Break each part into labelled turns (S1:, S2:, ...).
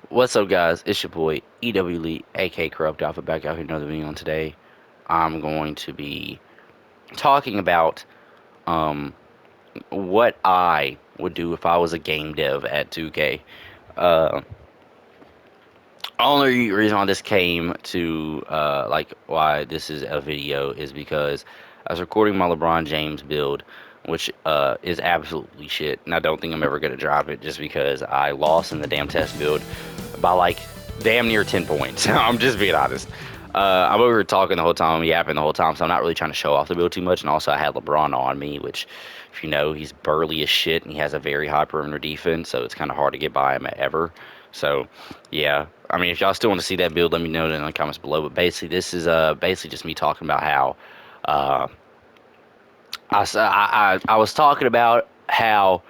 S1: What's up, guys? It's your boy EW Lee, aka Corrupt Alpha, back out here another video. And today, I'm going to be talking about um what I would do if I was a game dev at 2K. Uh, Only reason why this came to like why this is a video is because I was recording my LeBron James build, which is absolutely shit, and I don't think I'm ever gonna drop it just because I lost in the damn test build by like damn near 10 points. I'm just being honest. I'm over here talking the whole time, yapping the whole time, so I'm not really trying to show off the build too much. And also, I had LeBron on me, which, if you know, he's burly as shit and he has a very high perimeter defense, so it's kind of hard to get by him ever. So, yeah. I mean, if y'all still want to see that build, let me know in the comments below. But basically, this is basically just me talking about how uh, I was talking about how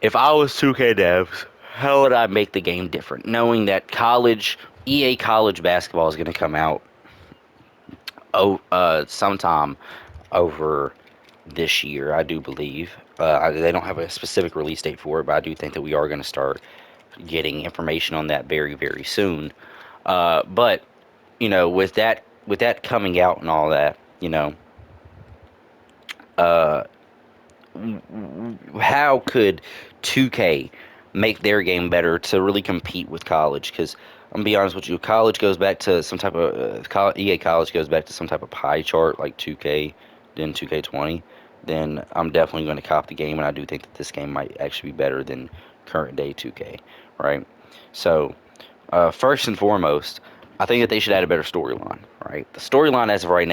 S1: if I was 2K devs, how would I make the game different? Knowing that EA college basketball is going to come out sometime over this year, I do believe. They don't have a specific release date for it, but I do think that we are going to start getting information on that very, very soon. But with that coming out and all that, uh, how could 2K make their game better to really compete with college? Because I'm gonna be honest with you, college goes back to some type of EA college goes back to some type of pie chart like 2K, then 2K20. Then I'm definitely going to cop the game, and I do think that this game might actually be better than current day 2K, right? So, first and foremost, I think that they should add a better storyline, right? The storyline as of right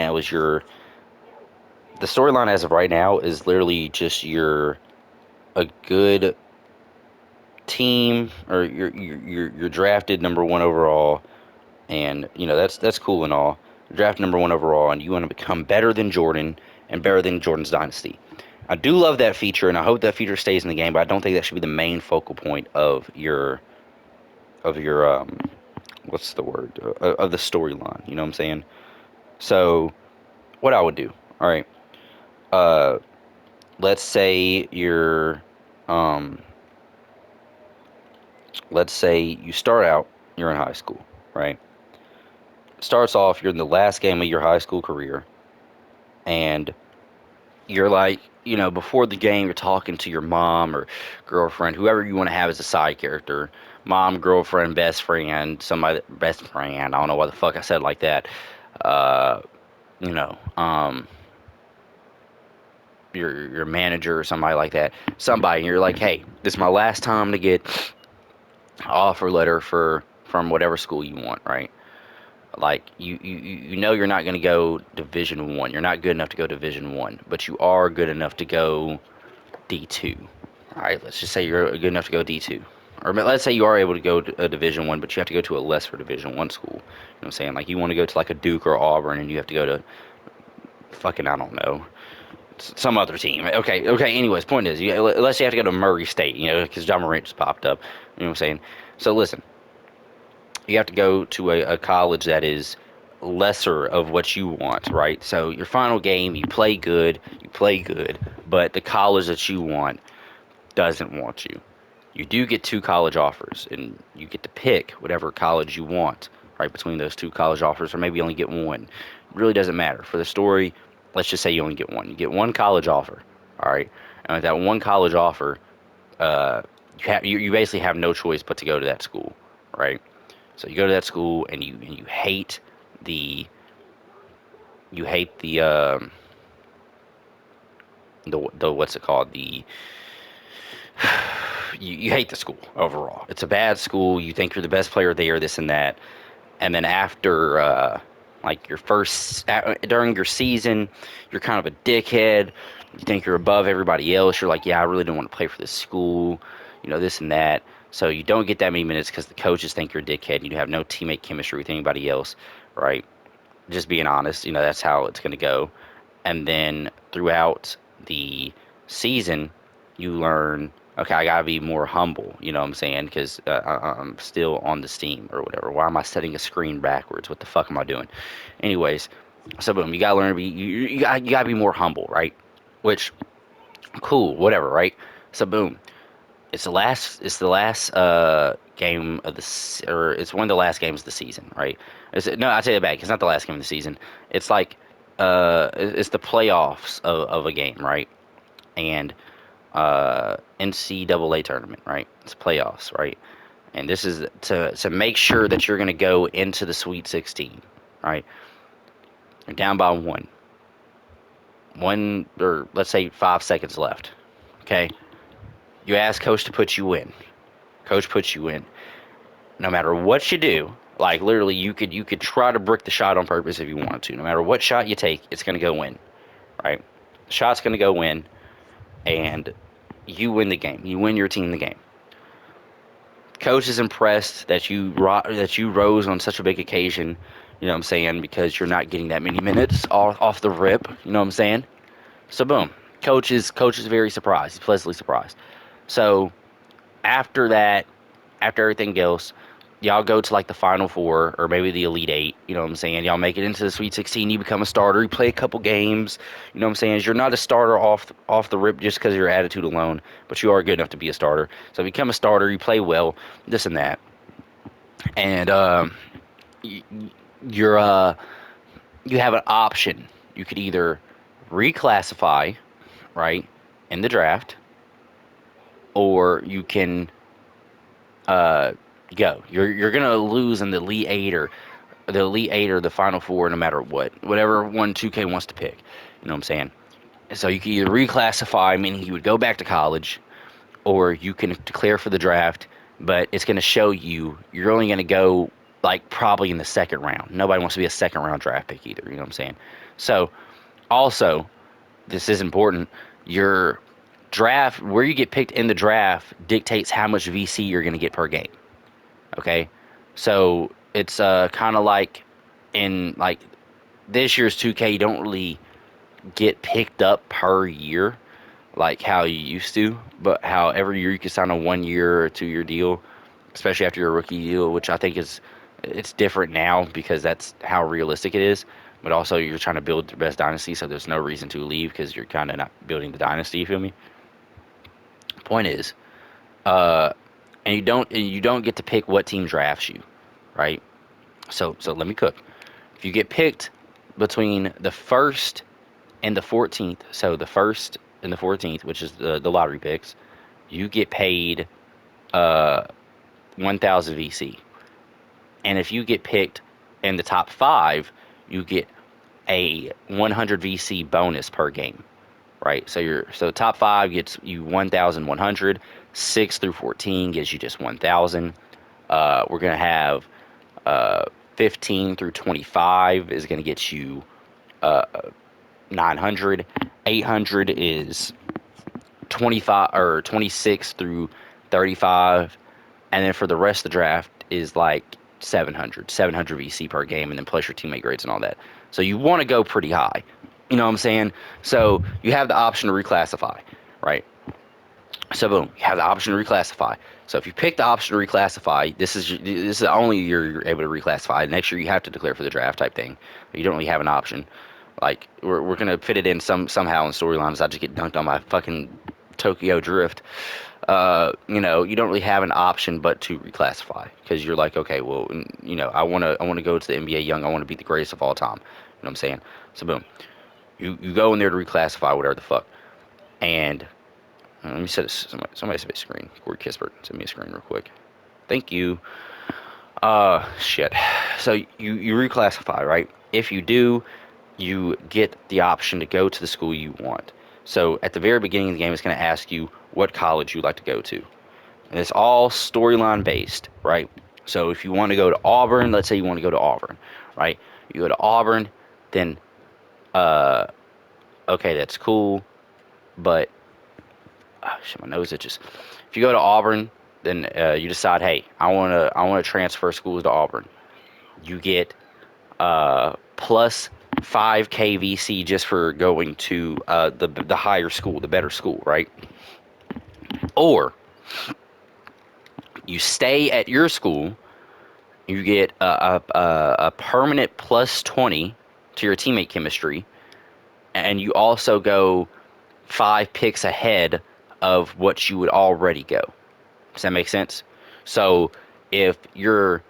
S1: now is literally just your a good team, or you're drafted number one overall, and that's cool and all. You're drafted number one overall, and you want to become better than Jordan and better than Jordan's dynasty. I do love that feature, and I hope that feature stays in the game, but I don't think that should be the main focal point of your what's the word, of the storyline. You know what I'm saying? So what I would do, all right, uh, let's say um let's say you start out, you're in high school, right? Starts off, you're in the last game of your high school career, and you're like, before the game, you're talking to your mom or girlfriend, whoever you want to have as a side character. Mom, girlfriend, best friend, somebody, best friend. I don't know why the fuck I said it like that. Uh, you know, um, your manager or somebody like that. Somebody, and you're like, hey, this is my last time to get an offer letter from whatever school you want, right? Like you know you're not going to go Division 1. You're not good enough to go Division 1, but you are good enough to go D2. All right, let's just say you're good enough to go D2. Or let's say you are able to go to a Division 1, but you have to go to a lesser Division 1 school. You know what I'm saying? Like you want to go to like a Duke or Auburn, and you have to go to fucking, I don't know, some other team. Okay, okay. Anyways, point is, unless you have to go to Murray State, because John Morant just popped up. You know what I'm saying? So listen, you have to go to a college that is lesser of what you want, right? So your final game, you play good, but the college that you want doesn't want you. You do get two college offers, and you get to pick whatever college you want, right, between those two college offers, or maybe you only get one. It really doesn't matter. For the story, let's just say you only get one. You get one college offer, all right? And with that one college offer, uh, you basically have no choice but to go to that school, right? So you go to that school, and you hate the you hate the what's it called, you hate the school overall. It's a bad school. You think you're the best player there, this and that. And then after, like during your season, you're kind of a dickhead. You think you're above everybody else. You're like, yeah, I really don't want to play for this school, this and that. So you don't get that many minutes because the coaches think you're a dickhead. And you have no teammate chemistry with anybody else, right? Just being honest, that's how it's going to go. And then throughout the season, you learn, okay, I gotta be more humble. You know what I'm saying? Because I'm still on the Steam or whatever. Why am I setting a screen backwards? What the fuck am I doing? Anyways, so boom, you gotta learn to be you gotta be more humble, right? Which, cool, whatever, right? So boom, it's the last game of or it's one of the last games of the season, right? No, I take it back. It's not the last game of the season. It's like it's the playoffs of a game, right? And NCAA tournament, right? It's playoffs, right? And this is to make sure that you're going to go into the Sweet 16, right? You're down by one, or let's say 5 seconds left. Okay, you ask coach to put you in. Coach puts you in. No matter what you do, like literally, you could try to brick the shot on purpose if you wanted to. No matter what shot you take, it's going to go in, right? The shot's going to go in, and you win the game. You win your team the game. Coach is impressed that you rose on such a big occasion. You know what I'm saying? Because you're not getting that many minutes off the rip. You know what I'm saying? So boom, coach is very surprised. He's pleasantly surprised. So after that, after everything goes, y'all go to like the Final Four or maybe the Elite Eight. You know what I'm saying? Y'all make it into the Sweet 16. You become a starter. You play a couple games. You know what I'm saying? You're not a starter off the rip just because of your attitude alone, but you are good enough to be a starter. So you become a starter. You play well, this and that, and y- you're you have an option. You could either reclassify, right, in the draft, or you can uh, go. You're gonna lose in the Elite Eight or the Final Four, no matter whatever one 2K wants to pick. You know what I'm saying? So you can either reclassify, meaning you would go back to college, or you can declare for the draft. But it's gonna show you're only gonna go like probably in the second round. Nobody wants to be a second round draft pick either. You know what I'm saying? So also, this is important. Your draft, where you get picked in the draft, dictates how much VC you're going to get per game. Okay, so it's kind of like in like this year's 2K, you don't really get picked up per year like how you used to, but how every year you can sign a 1 year or 2 year deal, especially after your rookie deal, which I think it's different now because that's how realistic it is. But also, you're trying to build the best dynasty, so there's no reason to leave because you're kind of not building the dynasty. You feel me? Point is, uh, and you don't get to pick what team drafts you, right? So let me cook. If you get picked between the first and the 14th, so the first and the 14th, which is the lottery picks, you get paid uh 1,000 VC. And if you get picked in the top five, you get a 100 VC bonus per game, right? So top five gets you 1,100. 6 through 14 gives you just 1,000. We're gonna have uh, 15 through 25 is gonna get you uh, 900. 800 is 25 or 26 through 35, and then for the rest of the draft is like 700 VC per game, and then plus your teammate grades and all that. So you want to go pretty high. You know what I'm saying? So you have the option to reclassify, right? So boom, you have the option to reclassify. So if you pick the option to reclassify, this is the only year you're able to reclassify. Next year you have to declare for the draft type thing. You don't really have an option. Like we're gonna fit it in somehow in storylines. I just get dunked on by fucking Tokyo Drift. You don't really have an option but to reclassify because you're like, okay, well, I wanna go to the NBA young. I want to be the greatest of all time. You know what I'm saying? So boom, you go in there to reclassify whatever the fuck. And let me set somebody set a screen. Corey Kispert, send me a screen real quick. Thank you. Shit. So you reclassify, right? If you do, you get the option to go to the school you want. So at the very beginning of the game, it's going to ask you what college you'd like to go to. And it's all storyline based, right? So if you want to go to Auburn, let's say you want to go to Auburn, right? You go to Auburn, then, uh, okay, that's cool, but, shit, my nose itches. If you go to Auburn, then you decide, hey, I want to transfer schools to Auburn. You get plus 5K VC just for going to the higher school, the better school, right? Or you stay at your school, you get a permanent plus 20 to your teammate chemistry, and you also go 5 picks ahead of what you would already go. Does that make sense? So if you're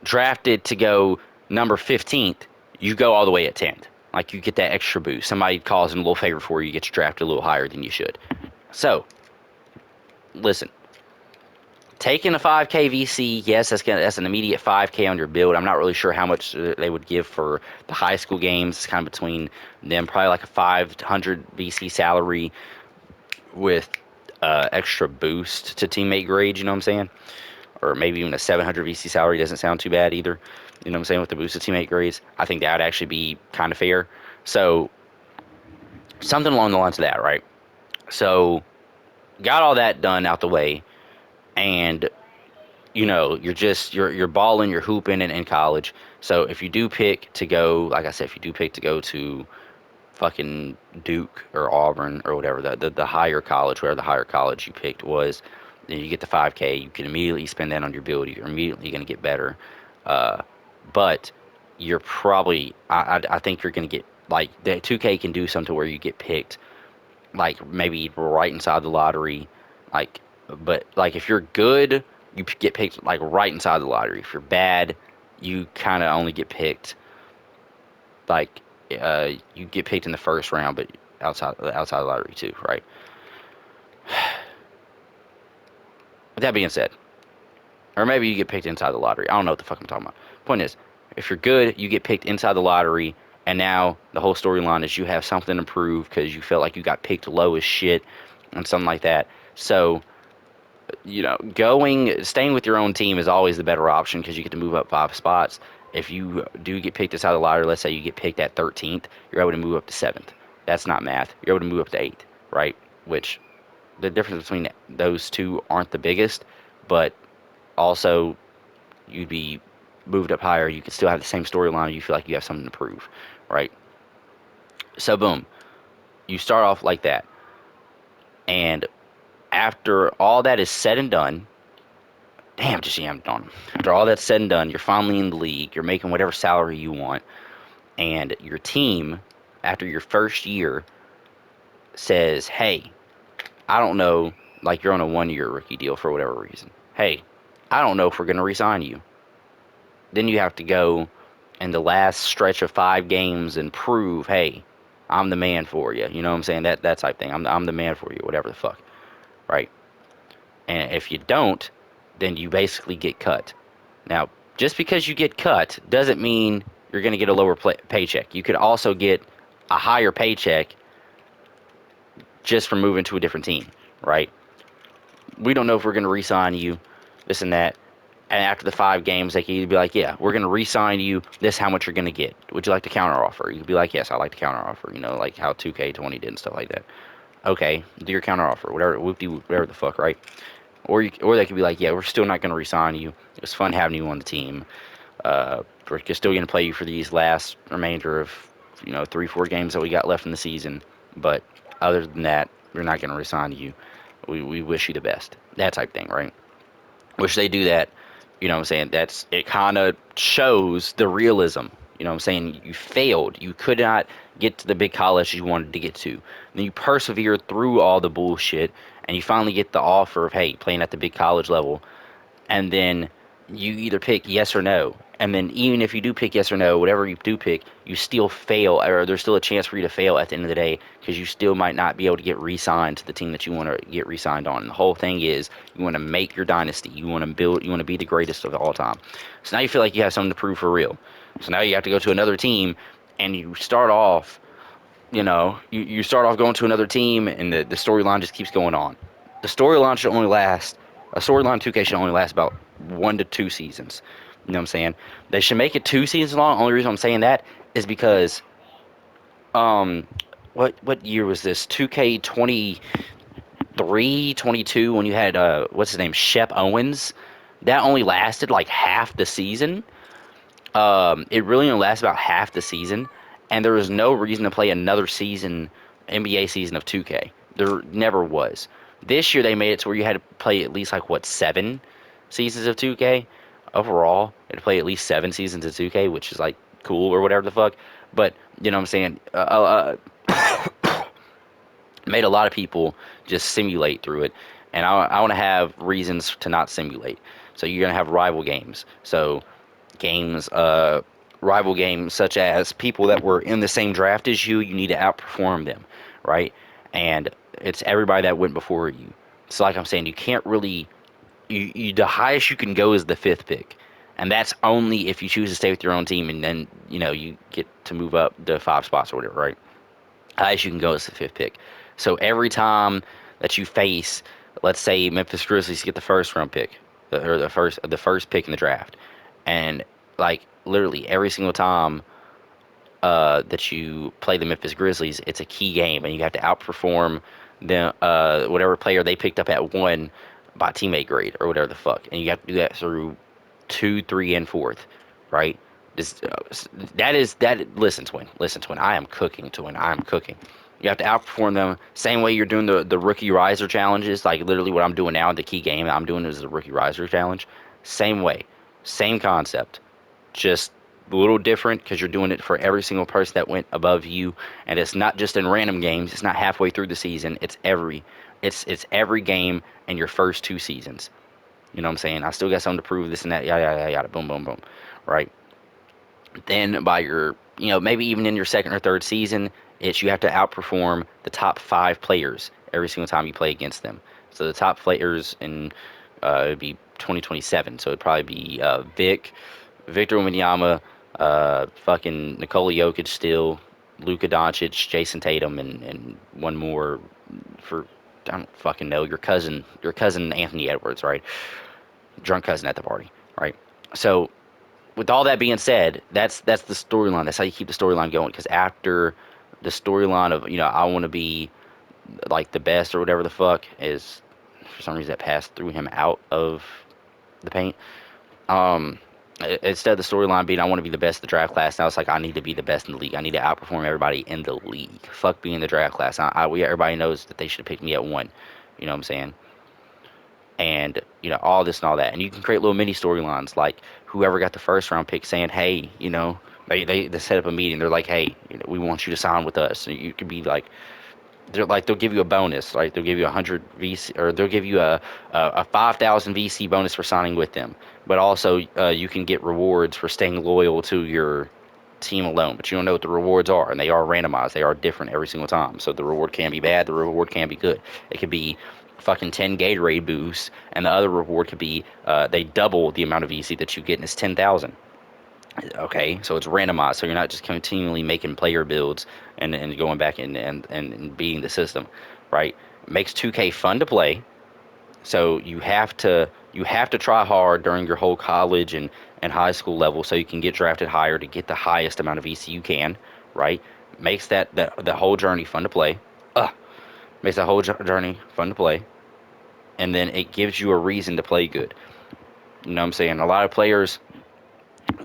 S1: drafted to go number 15th, you go all the way at 10th. Like you get that extra boost. Somebody calls in a little favor for you, you get you drafted a little higher than you should. So, listen, taking a 5K VC, yes, that's an immediate 5K on your build. I'm not really sure how much they would give for the high school games. It's kind of between them, probably like a 500 VC salary with extra boost to teammate grade. You know what I'm saying? Or maybe even a 700 VC salary doesn't sound too bad either. You know what I'm saying? With the boost to teammate grades, I think that would actually be kind of fair. So something along the lines of that, right? So got all that done out the way, and you're balling, you're hooping in college. So if you do pick to go, like I said, if you do pick to go to fucking Duke or Auburn or whatever, the higher college, whatever the higher college you picked was, then you get the 5K. You can immediately spend that on your build. You're immediately going to get better. Uh, but you're probably, I think you're going to get, like, the 2K can do something where you get picked, like, maybe right inside the lottery. Like, but, like, if you're good, you get picked, like, right inside the lottery. If you're bad, you kind of only get picked like you get picked in the first round, but outside the lottery too, right? With that being said, or maybe you get picked inside the lottery. I don't know what the fuck I'm talking about. Point is, if you're good, you get picked inside the lottery, and now the whole storyline is you have something to prove because you felt like you got picked low as shit and something like that. So staying with your own team is always the better option because you get to move up 5 spots. If you do get picked inside the lottery, let's say you get picked at 13th, you're able to move up to 7th. That's not math. You're able to move up to 8th, right? Which the difference between those two aren't the biggest, but also you'd be moved up higher. You could still have the same storyline. You feel like you have something to prove, right? So boom, you start off like that, and after all that is said and done, damn, just yammed on. After all that's said and done, you're finally in the league. You're making whatever salary you want, and your team, after your first year, says, "Hey, I don't know. Like you're on a 1-year rookie deal for whatever reason. Hey, I don't know if we're gonna re-sign you." Then you have to go in the last stretch of 5 games and prove, "Hey, I'm the man for you." You know what I'm saying? That type thing. I'm the man for you. Whatever the fuck, right? And if you don't, then you basically get cut. Now, just because you get cut doesn't mean you're going to get a lower paycheck. You could also get a higher paycheck just from moving to a different team, right? We don't know if we're going to re-sign you, this and that. And after the 5 games, they could either be like, "Yeah, we're going to re-sign you. This is how much you're going to get. Would you like to counter offer?" You could be like, "Yes, I like to counter offer." Like how 2K20 did and stuff like that. Okay, do your counter offer, whatever, whatever the fuck, right? Or they could be like, "Yeah, we're still not going to re-sign you. It was fun having you on the team. We're still going to play you for these last remainder of 3-4 games that we got left in the season. But other than that, we're not going to resign you. We wish you the best." That type thing, right? Which they do that. You know what I'm saying? It kind of shows the realism. You know what I'm saying? You failed. You could not get to the big college you wanted to get to. Then you persevered through all the bullshit, and you finally get the offer of, hey, playing at the big college level, and then you either pick yes or no. And then even if you do pick yes or no, whatever you do pick, you still fail, or there's still a chance for you to fail at the end of the day because you still might not be able to get re-signed to the team that you want to get re-signed on. And the whole thing is you want to make your dynasty. You want to build. You want to be the greatest of all time. So now you feel like you have something to prove for real. So now you have to go to another team, and you start off. You start off going to another team, and the storyline just keeps going on. The storyline should only last. A storyline 2K should only last about 1 to 2 seasons. You know what I'm saying? They should make it 2 seasons long. Only reason I'm saying that is because um, what year was this? 2K23, 22 when you had what's his name, Shep Owens. That only lasted like half the season. It really only lasts about half the season, and there was no reason to play another season, NBA season of 2K. There never was. This year they made it to where you had to play at least like what 7 seasons of 2K overall. You had to play at least 7 seasons of 2K, which is like cool or whatever the fuck. But you know what I'm saying? Made a lot of people just simulate through it, and I want to have reasons to not simulate. So you're gonna have rival games. So games, rival games such as people that were in the same draft as you, you need to outperform them, right? And it's everybody that went before you. So like I'm saying, you can't really the highest you can go is the fifth pick, and that's only if you choose to stay with your own team, and then you get to move up the 5 spots or whatever, right? Highest you can go is the fifth pick. So every time that you face, let's say Memphis Grizzlies get the first round pick, or the first pick in the draft, and like literally every single time that you play the Memphis Grizzlies, it's a key game, and you have to outperform the whatever player they picked up at one by teammate grade or whatever the fuck, and you have to do that through two, three, and fourth, right? This, that is that. Listen, twin. I am cooking, twin. I am cooking. You have to outperform them. Same way you're doing the rookie riser challenges. Like literally, what I'm doing now, the key game I'm doing is the rookie riser challenge. Same way, same concept, just a little different because you're doing it for every single person that went above you, and it's not just in random games. It's not halfway through the season. It's every game in your first 2 seasons. You know what I'm saying? I still got something to prove. This and that. Yada yada yada. Boom boom boom. Right. Then by your, maybe even in your second or third season, it's you have to outperform the top 5 players every single time you play against them. So the top players in it'd be 2027. So it'd probably be Victor Wembanyama, fucking Nikola Jokic still, Luka Doncic, Jason Tatum, and one more for I don't fucking know your cousin Anthony Edwards, right? Drunk cousin at the party, right? So with all that being said, that's the storyline. That's how you keep the storyline going. Because after the storyline of I want to be like the best or whatever the fuck is, for some reason that passed through him out of the paint. Um, Instead of the storyline being I want to be the best in the draft class, now it's like I need to be the best in the league. I need to outperform everybody in the league. Fuck being in the draft class. Everybody knows that they should have picked me at one. You know what I'm saying? And all this and all that, and you can create little mini storylines like whoever got the first round pick saying, hey, they set up a meeting. They're like, hey, we want you to sign with us. And you could be like, they'll give you a bonus, like they'll give you 100 VC, or they'll give you a 5,000 VC bonus for signing with them. But also you can get rewards for staying loyal to your team alone, but you don't know what the rewards are, and they are randomized. They are different every single time. So the reward can be bad, the reward can be good. It could be fucking 10 Gatorade boosts, and the other reward could be they double the amount of VC that you get, and it's 10,000. Okay, so it's randomized, so you're not just continually making player builds and going back and beating the system, right? It makes 2K fun to play, so you have to try hard during your whole college and high school level so you can get drafted higher to get the highest amount of VC you can, right? Makes the whole journey fun to play. Uh, Makes the whole journey fun to play, and then it gives you a reason to play good. You know what I'm saying? A lot of players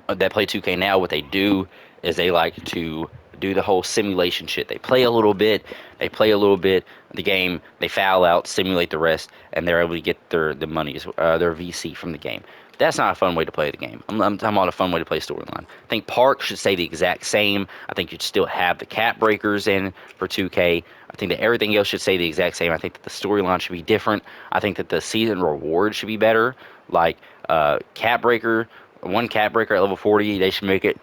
S1: that play 2K now, what they do is they like to do the whole simulation shit. They play a little bit the game, they foul out, simulate the rest, and they're able to get the monies, their VC from the game. That's not a fun way to play the game. I'm talking about a fun way to play storyline. I think Park should stay the exact same. I think you'd still have the cap breakers in for 2K. I think that everything else should stay the exact same. I think that the storyline should be different. I think that the season reward should be better. Like cap breaker, one cap breaker at level 40, they should make it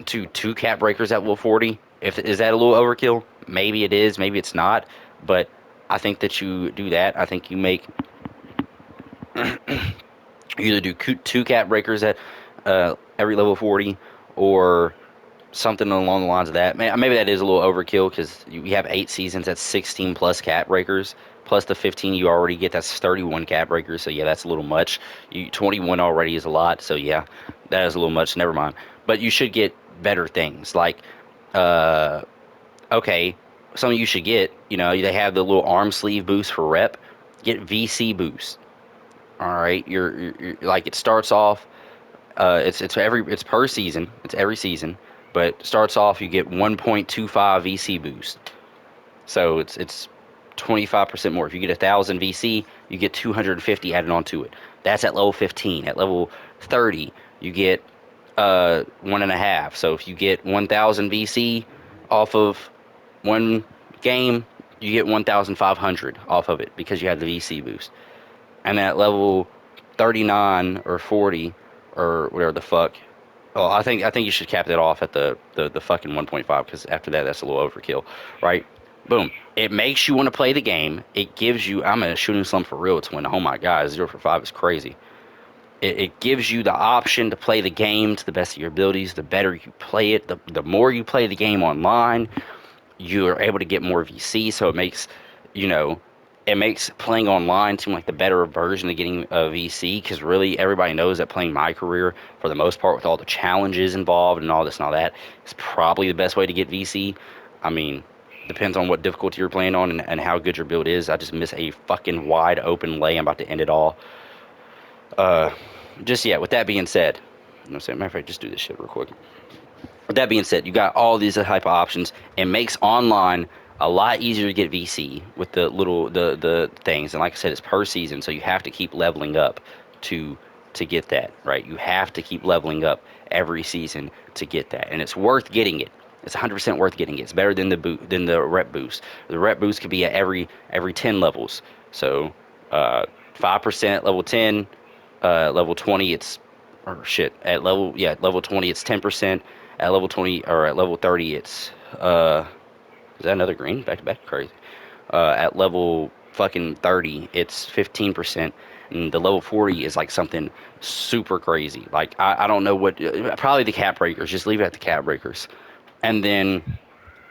S1: to 2 cap breakers at level 40. Is that a little overkill? Maybe it is, maybe it's not. But I think that you do that. I think you make you either do 2 cap breakers at every level 40, or something along the lines of that. Maybe that is a little overkill because you have 8 seasons. That's 16 plus cap breakers, plus the 15 you already get. That's 31 cap breakers. So yeah, that's a little much. 21 already is a lot. So yeah, that is a little much. Never mind. But you should get better things like, uh, okay, something you should get. They have the little arm sleeve boost for rep. Get VC boost. All right, you're like it starts off. It's per season. It's every season, but starts off you get 1.25 VC boost. So it's 25% more. If you get 1,000 VC, you get 250 added onto it. That's at level 15. At level 30, you get 1.5. So if you get 1,000 VC off of one game, you get 1,500 off of it because you have the VC boost. And at level 39 or 40 or whatever the fuck. Oh, I think you should cap that off at the fucking 1.5 because after that that's a little overkill, right? Boom. It makes you want to play the game. It gives you. I'm in a shooting slump for real. It's when oh my god, 0 for 5 is crazy. It gives you the option to play the game to the best of your abilities. The better you play it, the more you play the game online, you are able to get more VC. So it makes, you know, it makes playing online seem like the better version of getting a VC because really everybody knows that playing my career for the most part with all the challenges involved and all this and all that is probably the best way to get VC. I mean, depends on what difficulty you're playing on and how good your build is. I just miss a fucking wide open lay. I'm about to end it all. Uh, just yeah. With that being said, I'm gonna say, matter of fact, just do this shit real quick. With that being said, you got all these type of options. It makes online a lot easier to get VC with the things. And like I said, it's per season, so you have to keep leveling up to to get that, right? You have to keep leveling up every season to get that. And it's worth getting it. It's 100% worth getting it. It's better than the rep boost. The rep boost could be at every 10 levels. So, 5% level 10, level 20 it's or shit at level 20 it's 10%, at level 20 or at level 30 it's is that another green back to back crazy, at level fucking 30 it's 15%, and the level 40 is like something super crazy, like I don't know what, probably the cap breakers, just leave it at the cap breakers. And then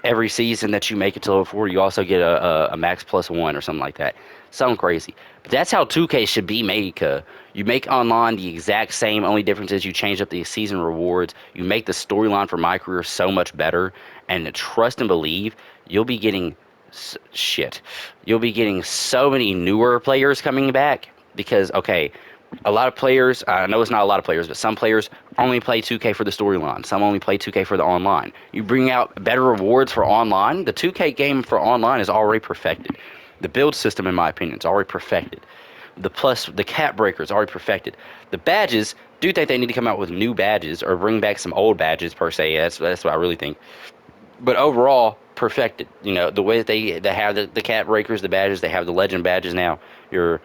S1: every season that you make it to level 4, you also get a max plus one or something like that. Something crazy. But that's how 2K should be made. You make online the exact same. Only difference is you change up the season rewards. You make the storyline for my career so much better. And trust and believe, you'll be getting shit. You'll be getting so many newer players coming back because okay, a lot of players, I know it's not a lot of players, but some players only play 2K for the storyline. Some only play 2K for the online. You bring out better rewards for online, the 2K game for online is already perfected. The build system, in my opinion, is already perfected. The cap breaker is already perfected. The badges, do think they need to come out with new badges or bring back some old badges per se. That's what I really think. But overall, perfected. You know, the way that they have the cat breakers, the badges, they have the legend badges now. Your,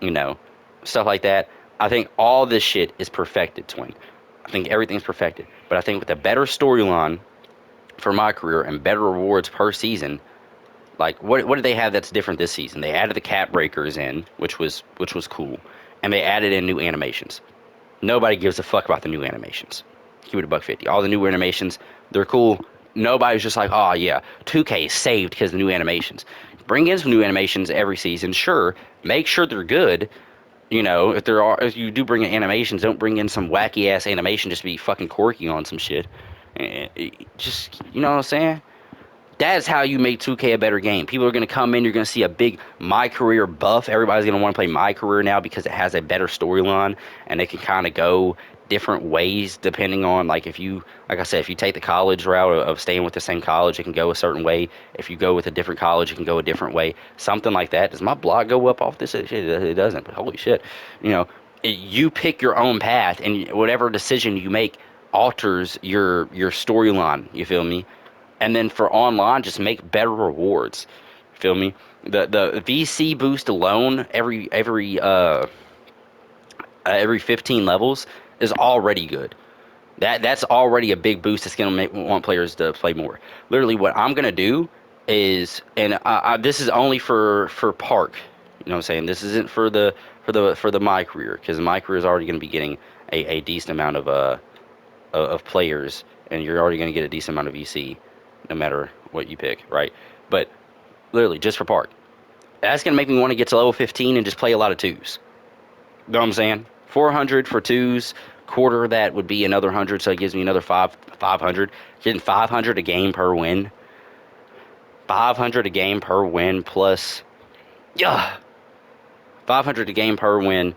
S1: you know, stuff like that. I think all this shit is perfected, twin. I think everything's perfected. But I think with a better storyline for my career and better rewards per season, like what did they have that's different this season? They added the cat breakers in, which was cool, and they added in new animations. Nobody gives a fuck about the new animations. Keep it a buck 50. All the new animations, they're cool. Nobody's just like, oh yeah, 2K is saved because of the new animations. Bring in some new animations every season, sure. Make sure they're good. You know, if you do bring in animations, don't bring in some wacky ass animation just to be fucking quirky on some shit. Just, you know what I'm saying? That's how you make 2K a better game. People are going to come in. You're going to see a big My Career buff. Everybody's going to want to play My Career now because it has a better storyline and they can kind of go different ways depending on, like, if you, like I said, if you take the college route of staying with the same college, it can go a certain way. If you go with a different college, it can go a different way. Something like that. Does my blog go up off this? It doesn't, but holy shit. You know, you pick your own path and whatever decision you make alters your storyline. You feel me? And then for online, just make better rewards. Feel me? The VC boost alone every 15 levels is already good. That's already a big boost that's gonna want players to play more. Literally, what I'm gonna do is, and this is only for Park. You know what I'm saying? This isn't for the my career because my career is already gonna be getting a decent amount of players, and you're already gonna get a decent amount of VC no matter what you pick, right? But literally, just for Park, that's gonna make me want to get to level 15 and just play a lot of twos. You know what I'm saying? 400 for twos, quarter of that would be another 100, so it gives me another 500. Getting 500 a game per win. 500 a game per win plus, yeah, 500 a game per win,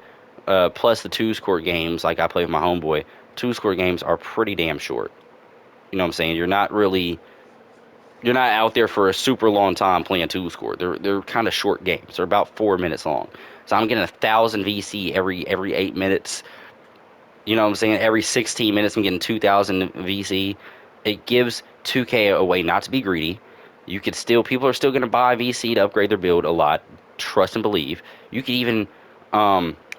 S1: plus the two score games like I play with my homeboy. Two score games are pretty damn short. You know what I'm saying? You're not out there for a super long time playing two score. They're kind of short games. They're about 4 minutes long. So I'm getting 1,000 VC every 8 minutes. You know what I'm saying? Every 16 minutes I'm getting 2,000 VC. It gives 2K a way not to be greedy. People are still going to buy VC to upgrade their build a lot. Trust and believe. You could even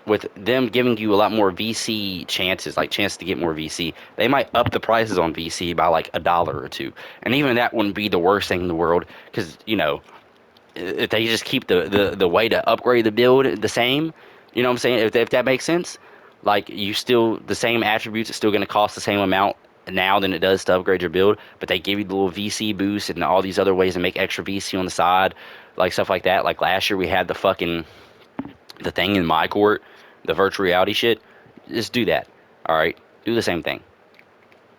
S1: with them giving you a lot more VC chances, like chance to get more VC, they might up the prices on VC by like $1 or 2, and even that wouldn't be the worst thing in the world because if they just keep the way to upgrade the build the same, you know what I'm saying? If that makes sense, like you still the same attributes, it's still going to cost the same amount now than it does to upgrade your build, but they give you the little VC boost and all these other ways to make extra VC on the side, like stuff like that. Like last year we had the thing in my court, the virtual reality shit. Just do that. All right, do the same thing.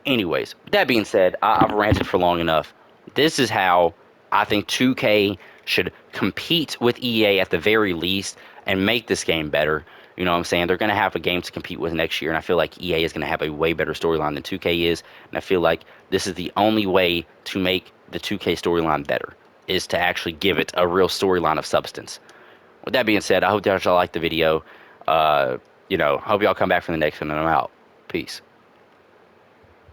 S1: Anyways, that being said, I've ranted for long enough. This is how I think 2K should compete with EA at the very least and make this game better. You know what I'm saying? They're going to have a game to compete with next year, and I feel like EA is going to have a way better storyline than 2K is. And I feel like this is the only way to make the 2K storyline better, is to actually give it a real storyline of substance. With that being said, I hope that y'all like the video. Hope y'all come back for the next one, and I'm out. Peace.